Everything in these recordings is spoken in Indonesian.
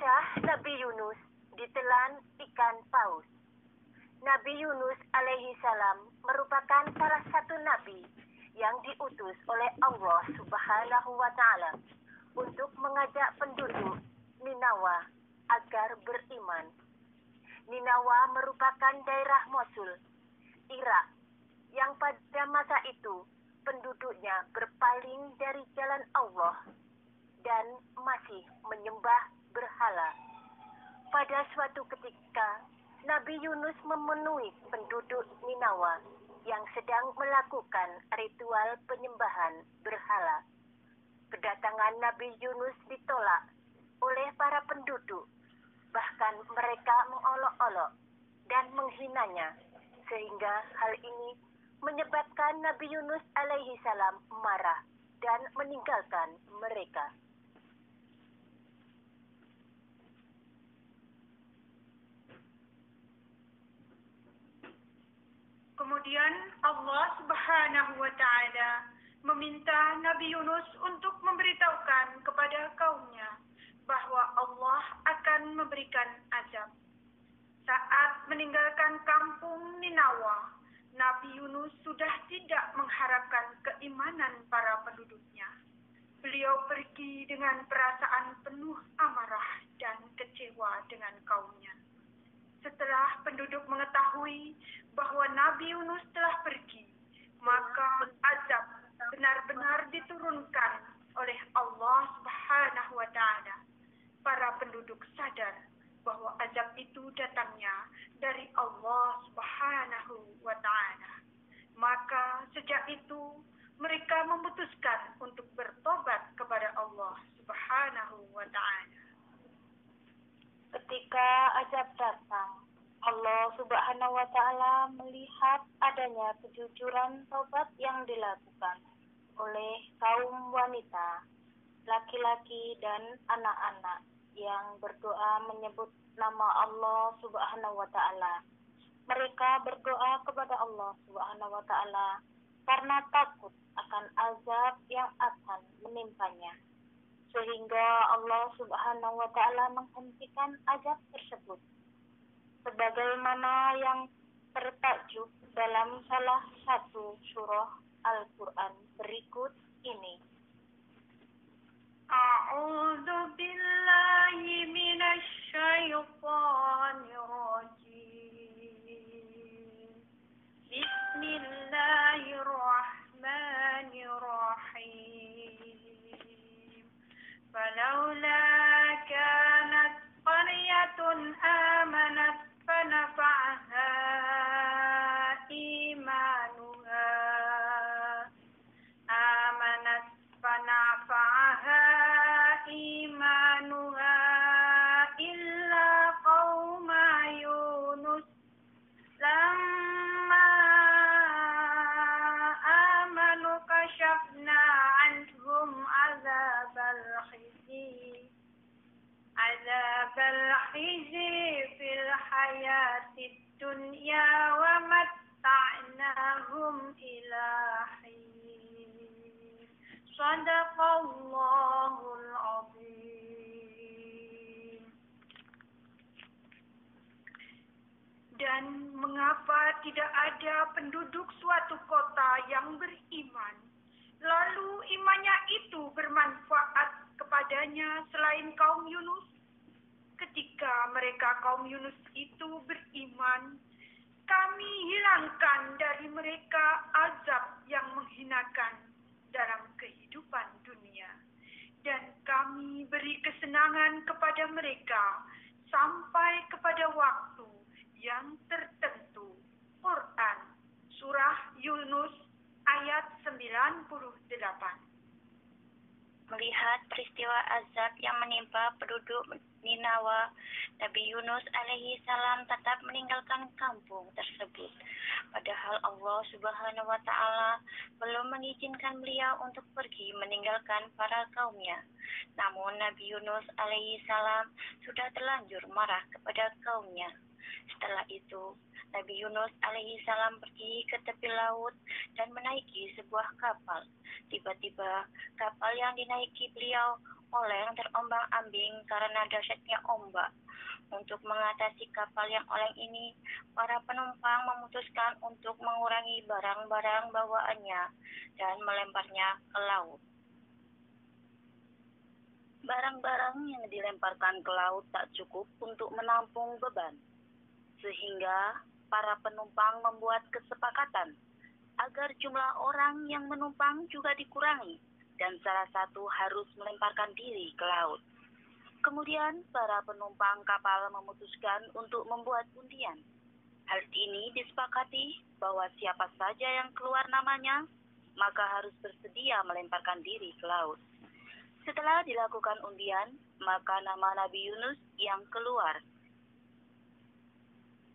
Kisah Nabi Yunus ditelan ikan paus. Nabi Yunus alaihi salam merupakan salah satu nabi yang diutus oleh Allah Subhanahu wa taala untuk mengajak penduduk Ninawa agar beriman. Ninawa merupakan daerah Mosul, Irak, yang pada masa itu penduduknya berpaling dari jalan Allah dan masih menyembah berhala. Pada suatu ketika, Nabi Yunus memenuhi penduduk Ninawa yang sedang melakukan ritual penyembahan berhala. Kedatangan Nabi Yunus ditolak oleh para penduduk, bahkan mereka mengolok-olok dan menghinanya, sehingga hal ini menyebabkan Nabi Yunus alaihi salam marah dan meninggalkan mereka. Kemudian Allah Subhanahu wa taala meminta Nabi Yunus untuk memberitahukan kepada kaumnya bahwa Allah akan memberikan azab. Saat meninggalkan kampung Ninawa, Nabi Yunus sudah tidak mengharapkan keimanan para penduduknya. Beliau pergi dengan perasaan penuh amarah dan kecewa dengan kaumnya. Setelah penduduk mengetahui bahwa Nabi Yunus telah pergi, maka azab benar-benar diturunkan oleh Allah Subhanahu wa taala. Para penduduk sadar bahwa azab itu datangnya dari Allah Subhanahu wa taala. Maka sejak itu mereka memutuskan untuk bertobat kepada Allah Subhanahu wa taala. Ketika azab datang, Allah Subhanahu wa taala melihat adanya kejujuran taubat yang dilakukan oleh kaum wanita, laki-laki dan anak-anak yang berdoa menyebut nama Allah Subhanahu wa taala. Mereka berdoa kepada Allah Subhanahu wa taala karena takut akan azab yang akan menimpanya. Sehingga Allah Subhanahu wa taala menghentikan azab tersebut. Sebagaimana yang tertajuk dalam salah satu surah Al-Qur'an berikut ini. A'udzu billahi minasy syaithanir rajim. Bismillahirrahmanirrahim. Falaula kanat qaryatun amanat fanafa'aha imanuha illa qauma Yunus lamma amanu kashafna anhum azabal khizi fil hayatid dunya wa matta'nahum ila hin. Shadaqallahul azim. Dan mengapa tidak ada penduduk suatu kota yang beriman, lalu imannya itu bermanfaat kepadanya selain kaum Yunus? Ketika mereka kaum Yunus itu beriman, kami hilangkan dari mereka azab yang menghinakan dalam kehidupan dunia, dan kami beri kesenangan kepada mereka sampai kepada waktu yang tertentu. Quran Surah Yunus ayat 98. Melihat peristiwa azab yang menimpa penduduk Ninawa, Nabi Yunus alaihi salam tetap meninggalkan kampung tersebut. Padahal Allah Subhanahu wa taala belum mengizinkan beliau untuk pergi meninggalkan para kaumnya. Namun Nabi Yunus alaihi salam sudah terlanjur marah kepada kaumnya. Setelah itu, Nabi Yunus alaihi salam pergi ke tepi laut dan menaiki sebuah kapal. Tiba-tiba, kapal yang dinaiki beliau oleng terombang-ambing karena dahsyatnya ombak. Untuk mengatasi kapal yang oleng ini, para penumpang memutuskan untuk mengurangi barang-barang bawaannya dan melemparnya ke laut. Barang-barang yang dilemparkan ke laut tak cukup untuk menampung beban, sehingga para penumpang membuat kesepakatan agar jumlah orang yang menumpang juga dikurangi dan salah satu harus melemparkan diri ke laut. Kemudian para penumpang kapal memutuskan untuk membuat undian. Hal ini disepakati bahwa siapa saja yang keluar namanya, maka harus bersedia melemparkan diri ke laut. Setelah dilakukan undian, maka nama Nabi Yunus yang keluar.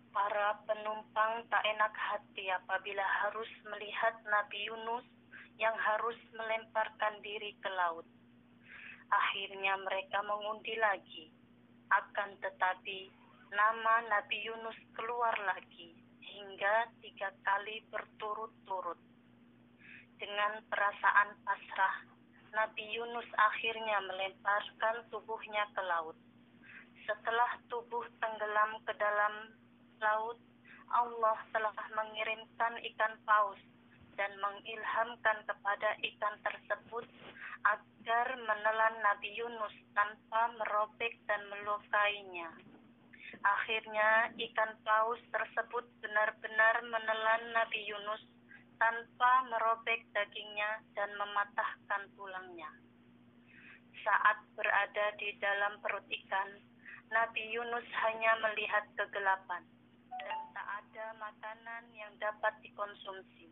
Para penumpang tak enak hati apabila harus melihat Nabi Yunus yang harus melemparkan diri ke laut. Akhirnya mereka mengundi lagi. Akan tetapi, nama Nabi Yunus keluar lagi hingga 3 kali berturut-turut. Dengan perasaan pasrah, Nabi Yunus akhirnya melemparkan tubuhnya ke laut. Setelah tubuh tenggelam ke dalam laut, Allah telah mengirimkan ikan paus dan mengilhamkan kepada ikan tersebut agar menelan Nabi Yunus tanpa merobek dan melukainya. Akhirnya ikan paus tersebut benar-benar menelan Nabi Yunus tanpa merobek dagingnya dan mematahkan tulangnya. Saat berada di dalam perut ikan, Nabi Yunus hanya melihat kegelapan dan tak ada makanan yang dapat dikonsumsi.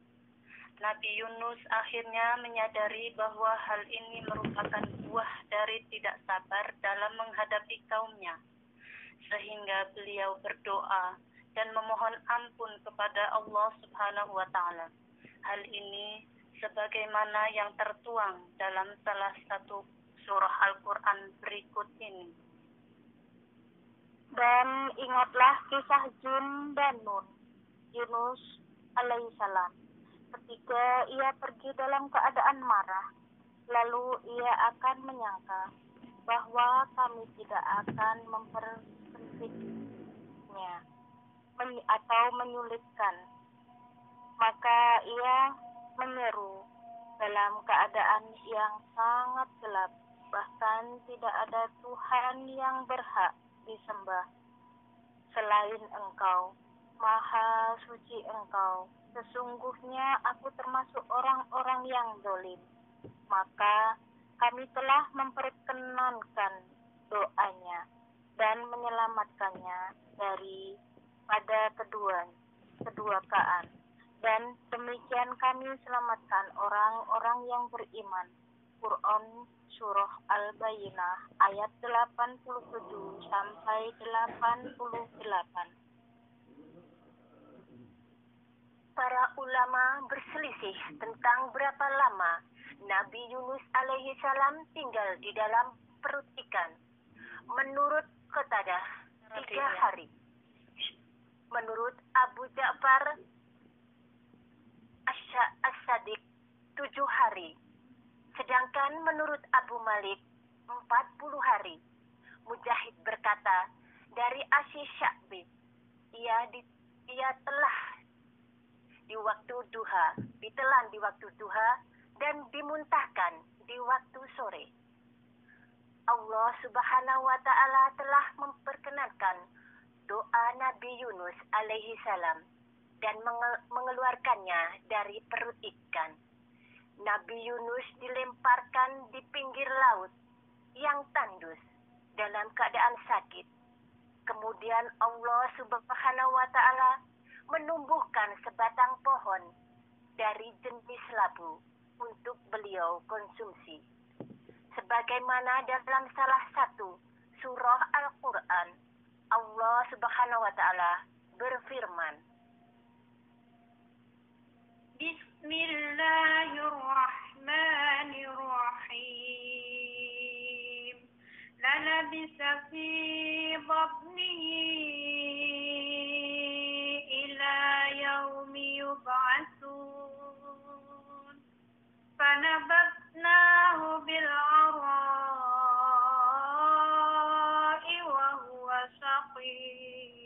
Nabi Yunus akhirnya menyadari bahwa hal ini merupakan buah dari tidak sabar dalam menghadapi kaumnya, sehingga beliau berdoa dan memohon ampun kepada Allah Subhanahu wa Ta'ala. Hal ini sebagaimana yang tertuang dalam salah satu surah Al-Quran berikut ini. Dan ingatlah kisah Jun dan Nun, Yunus alaihissalam, ketika ia pergi dalam keadaan marah, lalu ia akan menyangka bahwa kami tidak akan mempersempitnya atau menyulitkan. Maka ia menyeru dalam keadaan yang sangat gelap, bahkan tidak ada Tuhan yang berhak disembah selain Engkau, Maha Suci Engkau. Sesungguhnya aku termasuk orang-orang yang zalim. Maka kami telah memperkenankan doanya dan menyelamatkannya dari pada kedua kaan. Dan demikian kami selamatkan orang-orang yang beriman. Quran Surah Al-Bayyinah ayat 87 sampai 88. Para ulama berselisih tentang berapa lama Nabi Yunus alaihi salam tinggal di dalam perut ikan. Menurut Qatadah, 3 hari. Menurut Abu Ja'far As-Sadiq, 7 hari. Sedangkan menurut Abu Malik, 40 hari. Mujahid berkata, dari Asy Sya'bi, ia telah ditelan di waktu duha dan dimuntahkan di waktu sore. Allah Subhanahu wa Ta'ala telah memperkenankan doa Nabi Yunus alaihi salam dan mengeluarkannya dari perut ikan. Nabi Yunus dilemparkan di pinggir laut yang tandus dalam keadaan sakit. Kemudian Allah Subhanahu wa Ta'ala menumbuhkan sebatang pohon dari jenis labu untuk beliau konsumsi. Sebagaimana dalam salah satu surah Al-Quran, Allah Subhanahu wa Ta'ala berfirman, Bismillahirrahmanirrahim. Lalabisa fi batnihi فنبذناه بالعراء وهو سقيم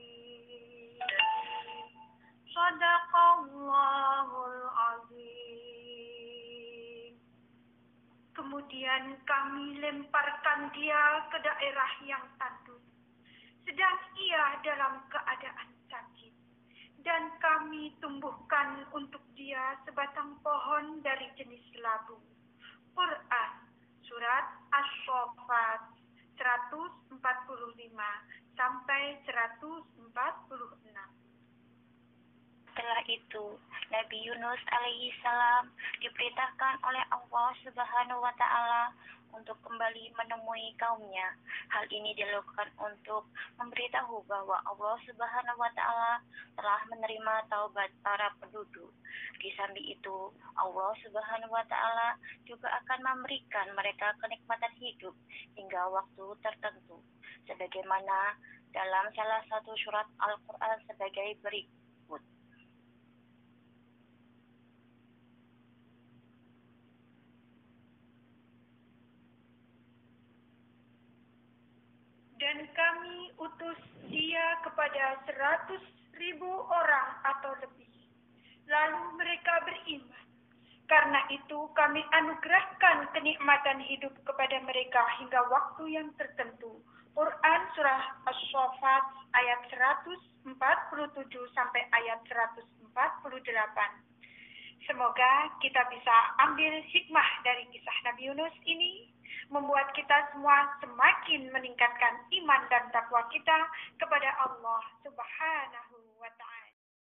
صدق الله العظيم. Kemudian kami lemparkan dia ke daerah yang tandus, sedang ia dalam keadaan sakit. Dan kami tumbuhkan untuk dia sebatang pohon dari jenis labu. Quran, Surat As-Saffat 145 sampai 146. Setelah itu, Nabi Yunus alaihi salam diperintahkan oleh Allah Subhanahu wa taala untuk kembali menemui kaumnya. Hal ini dilakukan untuk memberitahu bahwa Allah Subhanahu wa taala telah menerima taubat para penduduk. Di samping itu, Allah Subhanahu wa taala juga akan memberikan mereka kenikmatan hidup hingga waktu tertentu, sebagaimana dalam salah satu surat Al-Qur'an sebagai berikut. Dan kami utus dia kepada 100.000 orang atau lebih. Lalu mereka beriman. Karena itu kami anugerahkan kenikmatan hidup kepada mereka hingga waktu yang tertentu. Quran Surah As-Saffat ayat 147 sampai ayat 148. Semoga kita bisa ambil hikmah dari kisah Nabi Yunus ini, membuat kita semua semakin meningkatkan iman dan takwa kita kepada Allah Subhanahu wa ta'ala.